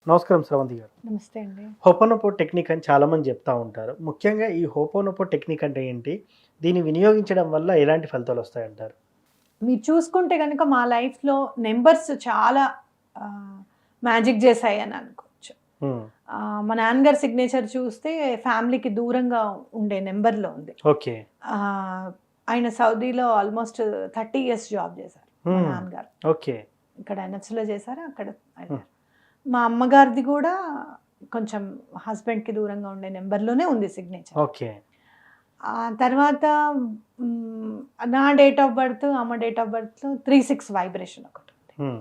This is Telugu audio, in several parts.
నమస్కారం స్రవంతి గారు. నమస్తే అండి. హోపోనోపో టెక్నిక్ అని చాలామంది చెప్తా ఉంటారు. ముఖ్యంగా ఈ హోపోనోపో టెక్నిక్ అంటే ఏంటి? దీన్ని వినియోగించడం వల్ల ఎలాంటి ఫలితాలొస్తాయంటారు? మీరు చూసుకుంటే గనుక మా లైఫ్‌లో నంబర్స్ చాలా ఆహ్, మ్యాజిక్ చేశాయని అనుకోవచ్చు. హ్మ్. మా నాన్నగారి సిగ్నేచర్ చూస్తే ఫ్యామిలీకి దూరంగా ఉండే నంబర్‌లో ఉంది. ఓకే. ఆహ్, ఆయన సౌదీలో ఆల్మోస్ట్ 30 ఇయర్స్ జాబ్ చేశారు మా హ్మ్. నాన్నగారు. ఓకే. ఇక్కడ ఎన్ఎఫ్‌సిలో చేశారు. అక్కడ ఆయన. మా అమ్మగారిది కూడా కొంచెం హస్బెండ్‌కి దూరంగా ఉండే నంబర్‌లోనే ఉంది సిగ్నేచర్. ఓకే. ఆ తర్వాత హ్మ్, నా డేట్ ఆఫ్ బర్త్, అమ్మ డేట్ ఆఫ్ బర్త్‌లో 36 వైబ్రేషన్ ఒకటుంది. హ్మ్.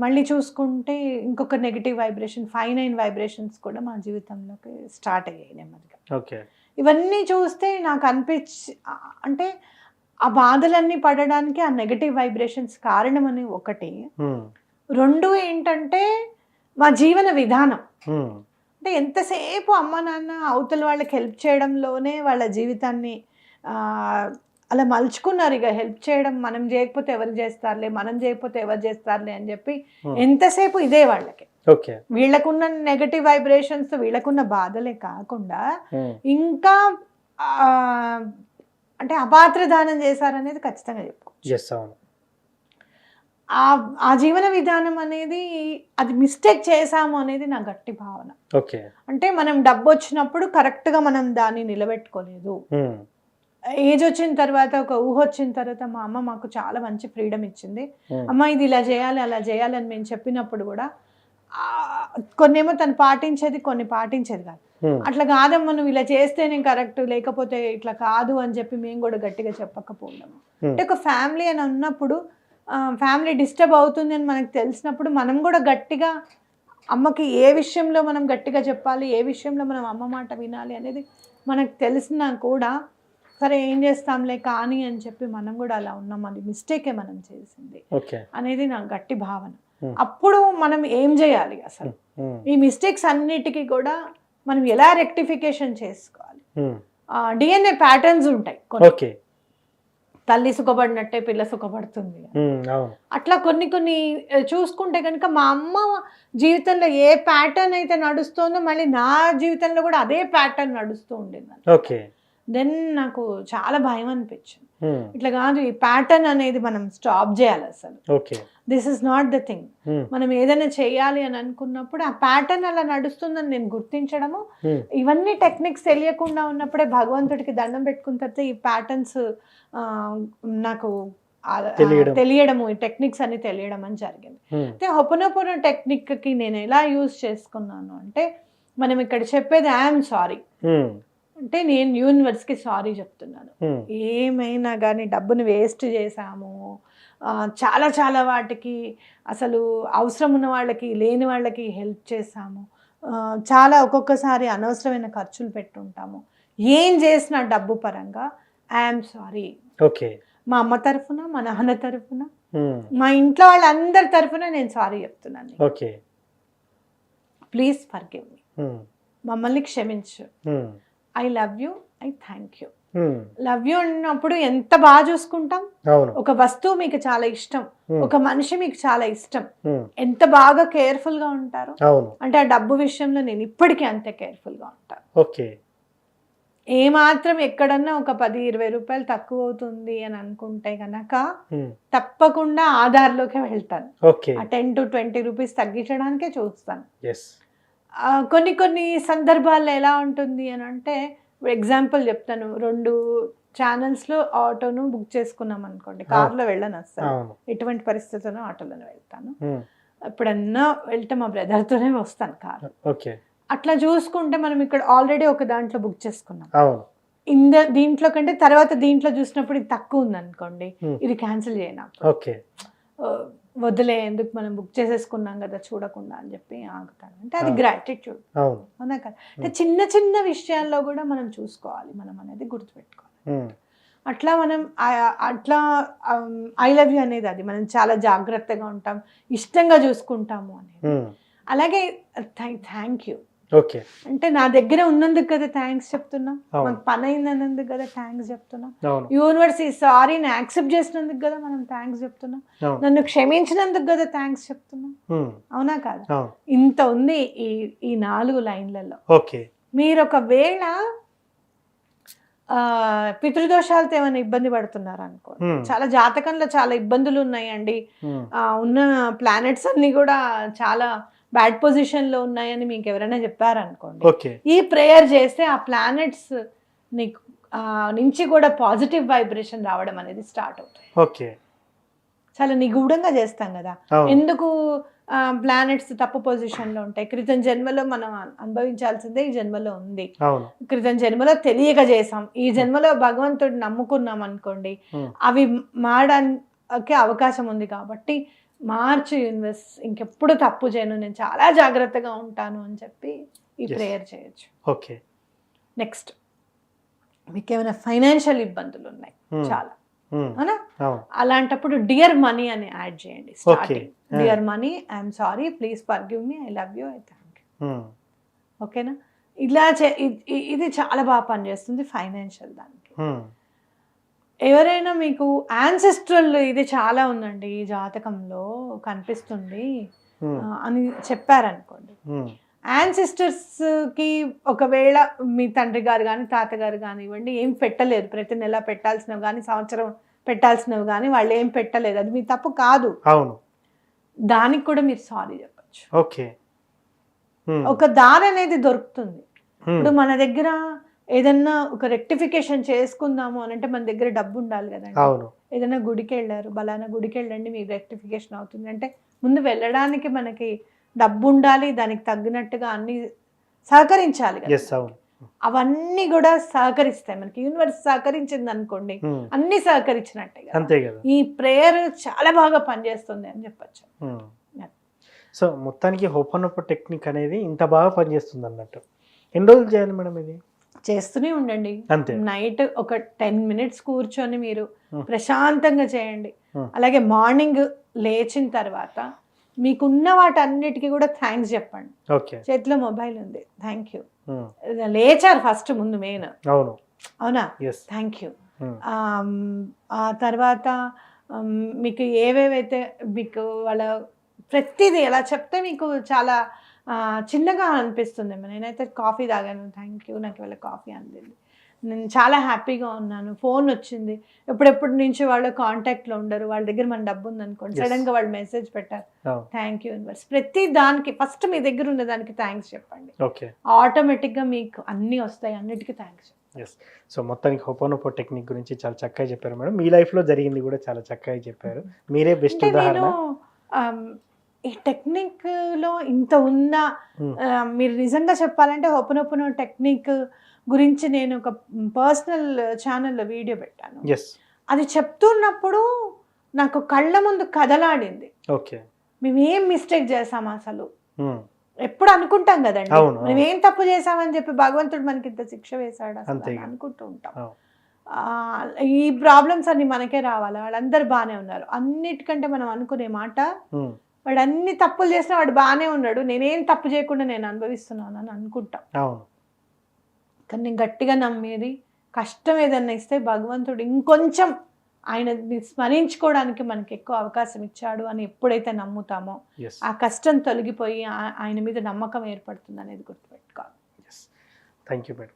మళ్ళీ చూసుకుంటే ఇంకొక నెగెటివ్ వైబ్రేషన్ 59 వైబ్రేషన్స్ కూడా మా జీవితంలోకి స్టార్ట్ అయ్యాయి నెమ్మదిగా. ఓకే. ఇవన్నీ చూస్తే నాకు అంటే ఆ బాధలన్నీ పడడానికి ఆ నెగెటివ్ వైబ్రేషన్స్ కారణమని ఒకటి. హ్మ్. 2 ఏంటంటే మా జీవన విధానం. హ్మ్. అంటే ఎంతసేపు అమ్మ, నాన్న అవతల వాళ్ళకి హెల్ప్ చేయడంలోనే వాళ్ళ జీవితాన్ని ఆహ్, అలా మలుచుకున్నారు. ఇక హెల్ప్ చేయడం మనం చేయకపోతే ఎవరు చేస్తారులే, మనం చేయకపోతే ఎవరు చేస్తారులే అని చెప్పి హ్మ్. ఎంతసేపు ఇదే వాళ్ళకి. ఓకే. వీళ్ళకున్న నెగెటివ్ వైబ్రేషన్స్, వీళ్ళకున్న బాధలే కాకుండా హ్మ్. ఇంకా ఆహ్, అంటే అపాత్రదానం చేశారనేది ఖచ్చితంగా చెప్పుకోవచ్చు. యెస్. అవును. ఆ జీవన విధానం అనేది అది మిస్టేక్ చేశాము అనేది నా గట్టి భావన. ఓకే. అంటే మనం డబ్బొచ్చినప్పుడు కరెక్ట్‌గా మనం దాన్ని నిలబెట్టుకోలేదు. హ్మ్. ఏజొచ్చిన తర్వాత, ఒక ఊహొచ్చిన తర్వాత మా అమ్మ మాకు చాలా మంచి ఫ్రీడమ్ ఇచ్చింది. హ్మ్. అమ్మ ఇది ఇలా జేయాలి, అలా జేయాలి అని మేము చెప్పినప్పుడు గూడా కొన్నేమో తను పాటించేది, కొన్ని పాటించేది గాదు. హ్మ్. అట్లా గాదమ్మా నువ్వు ఇలా చేస్తేనే కరెక్ట్, లేకపోతే ఇట్లా కాదు అని చెప్పి మేము గూడా గట్టిగా చెప్పకపోవడము. హ్మ్. అంటే ఒక ఫ్యామిలీ అని ఉన్నప్పుడు ఫ్యామిలీ డిస్టర్బ్ అవుతుంది అని మనకు తెలిసినప్పుడు మనం గూడా గట్టిగా అమ్మకి ఏ విషయంలో మనం గట్టిగా చెప్పాలి, ఏ విషయంలో మనం అమ్మ మాట వినాలి అనేది మనకు తెలిసినా కూడా, సరే ఏం చేస్తాంలే కానీ అని చెప్పి మనం కూడా అలా ఉన్నాం. అది మిస్టేకే మనం చేసింది ఓకే. అనేది నా గట్టి భావన. హ్మ్. అప్పుడు మనం ఏం చేయాలి అసలు? హ్మ్. ఈ మిస్టేక్స్ అన్నిటికీ కూడా మనం ఎలా రెక్టిఫికేషన్ చేసుకోవాలి? హ్మ్. DNA ప్యాటర్న్స్ ఉంటాయి కొన్ని. ఓకే. తల్లి సుఖపడినట్టే పిల్ల సుఖపడుతుంది అని. హ్మ్. అవును. అట్లా కొన్ని కొన్ని చూసుకుంటే గనుక మా అమ్మ జీవితంలో ఏ ప్యాటర్న్ అయితే నడుస్తోందో మళ్ళీ నా జీవితంలో కూడా అదే ప్యాటర్న్ నడుస్తూ ఉండేదన్నమాట. ఓకే. దెన్ నాకు చాలా భయం అనిపించింది. హ్మ్. ఇట్లా కాదు, ఈ ప్యాటర్న్ అనేది మనం స్టాప్ చేయాలి అసలు. Okay. This is not the thing. హ్మ్. మనం ఏదైనా చేయాలి అని అనుకున్నప్పుడు ఆ ప్యాటర్న్ అలా నడుస్తుందని నేను గుర్తించడము, హ్మ్. ఇవన్నీ టెక్నిక్స్ తెలియకుండా ఉన్నప్పుడే భగవంతుడికి దండం పెట్టుకున్న తర్వాత ఈ ప్యాటర్న్స్ నాకు తెలియడం. తెలియడము, ఈ టెక్నిక్స్ అన్ని తెలియడం అని జరిగింది. హ్మ్. అయితే హొపనొపోనో టెక్నిక్‌కి నేను ఎలా యూజ్ చేసుకున్నాను అంటే, మనం ఇక్కడ చెప్పేది ఐయామ్ సారీ. హ్మ్. అంటే నేను యూనివర్స్‌కి సారీ చెప్తున్నాను. హ్మ్. ఏమైనా గానీ డబ్బుని వేస్ట్ చేశాము. చాలా చాలా వాటికి అసలు అవసరం ఉన్న వాళ్ళకి, లేని వాళ్ళకి హెల్ప్ చేశాము. చాలా ఒక్కొక్కసారి అనవసరమైన ఖర్చులు పెట్టుంటాము. ఏం చేసినా డబ్బు పరంగా ఐయామ్ సారీ. ఓకే. మా అమ్మ తరఫున, మా నాన్న తరఫున, హ్మ్. మా ఇంట్లో వాళ్ళందరి తరఫున నేను సారీ చెప్తున్నాను నీకు. ఓకే. Please forgive me. హ్మ్. మమ్మల్ని క్షమించు. హ్మ్. I love you. I thank you. హ్మ్. లవ్ యూ అన్నప్పుడు ఎంత బాగా చూసుకుంటాం. అవును. ఒక వస్తువు మీకు చాలా ఇష్టం. హ్మ్. ఒక మనిషి మీకు చాలా ఇష్టం. హ్మ్. ఎంత బాగా కేర్‌ఫుల్‌గా ఉంటారు. అవును. అంటే ఆ డబ్బు విషయంలో నేను ఇప్పటికీ అంతే కేర్‌ఫుల్‌గా ఉంటాను. ఓకే. ఏమాత్రం ఎక్కడన్నా ఒక 10, 20 రూపాయలు తక్కువవుతుంది అని అనుకుంటే గనక హ్మ్. తప్పకుండా ఆధార్‌లోకే వెళ్తాను. ఓకే. ఆ 10-20 రూపీస్ తగ్గించడానికే చూస్తాను. యెస్. కొన్ని కొన్ని సందర్భాల్లో ఎలా ఉంటుంది అనంటే, ఎగ్జాంపుల్ చెప్తాను. 2 ఛానల్స్‌లో ఆటోను బుక్ చేసుకున్నాం అనుకోండి. కార్‌లో వెళ్ళను అస్సలు. అవును. ఎటువంటి పరిస్థితుల్లోనూ ఆటోలోనే వెళ్తాను. హ్మ్. ఎప్పుడన్నా వెళ్తే మా బ్రదర్‌తోనే వస్తాను కారు. ఓకే. అట్లా చూసుకుంటే మనం ఇక్కడ ఆల్రెడీ ఒక దాంట్లో బుక్ చేసుకున్నాం. అవును. దీంట్లో కంటే తర్వాత దీంట్లో చూసినప్పుడు ఇది తక్కువుందనుకోండి, హ్మ్. ఇది క్యాన్సిల్ చేయను అప్పుడు. ఓకే. వద్దులే ఎందుకు మనం బుక్ చేసేసుకున్నాం కదా చూడకుండా అని చెప్పి ఆగుతాను. అంటే అది ఆ! గ్రాటిట్యూడ్. అవును. అవునా కదా? అంటే చిన్న చిన్న విషయాల్లో కూడా మనం చూసుకోవాలి. మనం అనేది గుర్తుపెట్టుకోవాలి. హ్మ్. అట్లా మనం అట్లా ఐ లవ్ యూ అనేది అది. మనం చాలా జాగ్రత్తగా ఉంటాం. ఇష్టంగా చూసుకుంటాము అనేది. హ్మ్. అలాగే థ్యాంక్ యూ. ఓకే. అంటే నా దగ్గర ఉన్నందుకు కదా థ్యాంక్స్ చెప్తున్నా, అవును. మాకు పని అయిందన్నందుకు కదా థ్యాంక్స్ చెప్తున్నా, అవును. యూనివర్స్ ఈ సారీని యాక్సెప్ట్ చేసినందుకు కదా మనం థ్యాంక్స్ చెప్తున్నాం, అవును. నన్ను క్షమించినందుకు కదా థ్యాంక్స్ చెప్తున్నాం. హ్మ్. అవునా కాదు? అవును. ఇంత ఉంది ఈ 4 లైన్లలో. ఓకే. మీరు ఒకవేళ పితృదోషాలతో ఏమైనా ఇబ్బంది పడుతున్నారు అనుకో, హ్మ్. చాలా జాతకంలో చాలా ఇబ్బందులు ఉన్నాయండి, హ్మ్. ఉన్న ప్లానెట్స్ అన్ని కూడా చాలా బ్యాడ్ పొజిషన్ లో ఉన్నాయని మీకు ఎవరైనా చెప్పారనుకోండి, ఓకే. ఈ ప్రేయర్ చేస్తే ఆ ప్లానెట్స్ నీకు నుంచి కూడా పాజిటివ్ వైబ్రేషన్ రావడం అనేది స్టార్ట్ అవుతుంది. ఓకే. చాలా నిగూఢంగా చేస్తాం కదా. అవును. ఎందుకు ప్లానెట్స్ తప్పు పొజిషన్లో ఉంటాయి? క్రితం జన్మలో మనం అనుభవించాల్సిందే ఈ జన్మలో ఉంది. అవును. క్రితం జన్మలో తెలియక చేసాం, ఈ జన్మలో భగవంతుడిని నమ్ముకున్నాం అనుకోండి, హ్మ్. అవి మారడానికి అవకాశం ఉంది. కాబట్టి మార్చు యూనివర్స్, ఇంకెప్పుడు తప్పు చేయను, నేను చాలా జాగ్రత్తగా ఉంటాను అని చెప్పి ఈ Yes. ప్రేయర్ చేయొచ్చు. ఓకే. నెక్స్ట్, మీకు ఏమైనా ఫైనాన్షియల్ ఇబ్బందులు ఉన్నాయి Hmm. చాలా, హ్మ్. అవునా? అవును. అలాంటప్పుడు డియర్ మనీ అని యాడ్ చేయండి. Okay. Starting dear money, I'm sorry, please forgive me, I love you, I thank you. హ్మ్. ఓకేనా? ఇలా ఇది చాలా బాగా పనిచేస్తుంది ఫైనాన్షియల్ దానికి. హ్మ్. ఎవరైనా మీకు యాన్సెస్ట్రల్ ఇది చాలా ఉందండి ఈ జాతకంలో కనిపిస్తుంది హ్మ్. అని చెప్పారనుకోండి, హ్మ్. యాన్సిస్టర్స్కి ఒకవేళ మీ తండ్రి గారు కానీ తాతగారు కానివ్వండి ఏం పెట్టలేదు, ప్రతి నెల పెట్టాల్సినవి కానీ సంవత్సరం పెట్టాల్సినవి కానీ వాళ్ళు ఏం పెట్టలేదు, అది మీ తప్పు కాదు, అవును. దానికి కూడా మీరు సారీ చెప్పచ్చు. ఓకే. హ్మ్. ఒక దారి అనేది దొరుకుతుంది. హ్మ్. ఇప్పుడు మన దగ్గర ఏదన్నా ఒక రెక్టిఫికేషన్ చేసుకుందాము అని అంటే మన దగ్గర డబ్బు ఉండాలి కదండి. అవును. ఏదైనా గుడికి వెళ్ళారు, బలానా గుడికి వెళ్ళండి మీకు రెక్టిఫికేషన్ అవుతుంది అంటే ముందు వెళ్ళడానికి మనకి డబ్బు ఉండాలి, దానికి తగ్గినట్టుగా అన్ని సహకరించాలి కదా. ఎస్. అవును. అవన్నీ కూడా సహకరిస్తాయి మనకి. యూనివర్స్ సహకరించింది అనుకోండి, హ్మ్. అన్ని సహకరించినట్టే కదా. అంతే కదా. ఈ ప్రేయర్ చాలా బాగా పనిచేస్తుంది అని చెప్పచ్చు. హ్మ్. సో మొత్తానికి హోపోనోపో టెక్నిక్ అనేది ఇంత బాగా పనిచేస్తుంది అన్నట్టు. ఎన్ని రోజులు చేయాలి మేడం ఇది? చేస్తూనే ఉండండి. అంతే. నైట్ ఒక 10 minutes కూర్చొని మీరు Hmm. ప్రశాంతంగా చేయండి. Hmm. అలాగే మార్నింగ్ లేచిన తర్వాత మీకున్న వాటన్నిటికీ కూడా థ్యాంక్స్ చెప్పండి. ఓకే. చేతిలో మొబైల్ ఉంది, థ్యాంక్ యూ. హ్మ్. లేచారు ఫస్ట్ ముందు మెయిన్, అవును. అవునా? ఎస్. Thank you. హ్మ్. ఆ తర్వాత మీకు ఏవేవైతే మీకు వాళ్ళ ప్రతిదీ ఎలా చెప్తే మీకు చాలా చిన్నగా అనిపిస్తుంది. నేనైతే కాఫీ తాగాను, థ్యాంక్ యూ, నాకు ఇవాళ కాఫీ అందింది, నేను చాలా హ్యాపీగా ఉన్నాను, ఫోన్ వచ్చింది, ఎప్పుడెప్పుడు నుంచి వాళ్ళు కాంటాక్ట్లో ఉండరు, వాళ్ళ దగ్గర మన డబ్బు ఉందనుకోండి, Yes. సడన్గా వాళ్ళు మెసేజ్ పెట్టారు, అవును. Thank you universe. ప్రతి దానికి ఫస్ట్ మీ దగ్గర ఉన్న దానికి థ్యాంక్స్ చెప్పండి, ఓకే. ఆటోమేటిక్గా మీకు అన్నీ వస్తాయి, అన్నిటికీ థ్యాంక్స్. ఎస్. సో మొత్తానికి హోపోనోపో టెక్నిక్ గురించి చాలా చక్కగా చెప్పారు మేడం. మీ లైఫ్లో జరిగింది కూడా చాలా చక్కగా చెప్పారు. మీరే బెస్ట్ అంటే నేను ఉదాహరణ. ఈ టెక్నిక్లో ఇంత ఉందా, హ్మ్. మీరు నిజంగా చెప్పాలంటే హోపోనోపోనో టెక్నిక్ గురించి నేను ఒక పర్సనల్ ఛానల్లో వీడియో పెట్టాను. ఎస్. అది చెప్తున్నప్పుడు నాకు కళ్ళ ముందు కదలాడింది. ఓకే. మేము ఏం మిస్టేక్ చేసాం అసలు, హ్మ్. ఎప్పుడు అనుకుంటాం కదండి, అవును. మనం ఏం తప్పు చేసామని చెప్పి భగవంతుడు మనకి ఇంత శిక్ష వేశాడు అసలు అంతే అని కదా. అనుకుంటూ ఉంటాం. అవును. ఈ ప్రాబ్లమ్స్ అన్ని మనకే రావాలి, వాళ్ళందరూ బాగానే ఉన్నారు. అన్నిటికంటే మనం అనుకునే మాట, హ్మ్. వాడు అన్ని తప్పులు చేసినా వాడు బాగానే ఉన్నాడు, నేనేం తప్పు చేయకుండా నేను అనుభవిస్తున్నాను అని అనుకుంటాం. అవును. కానీ నేను గట్టిగా నమ్మేది, కష్టం ఏదన్నా ఇస్తే భగవంతుడు ఇంకొంచెం ఆయనని స్మరించుకోవడానికి మనకి ఎక్కువ అవకాశం ఇచ్చాడు అని ఎప్పుడైతే నమ్ముతామో ఎస్. ఆ కష్టం తొలగిపోయి ఆయన మీద నమ్మకం ఏర్పడుతుంది అనేది గుర్తుపెట్టుకోవాలి. ఎస్. Thank you madam.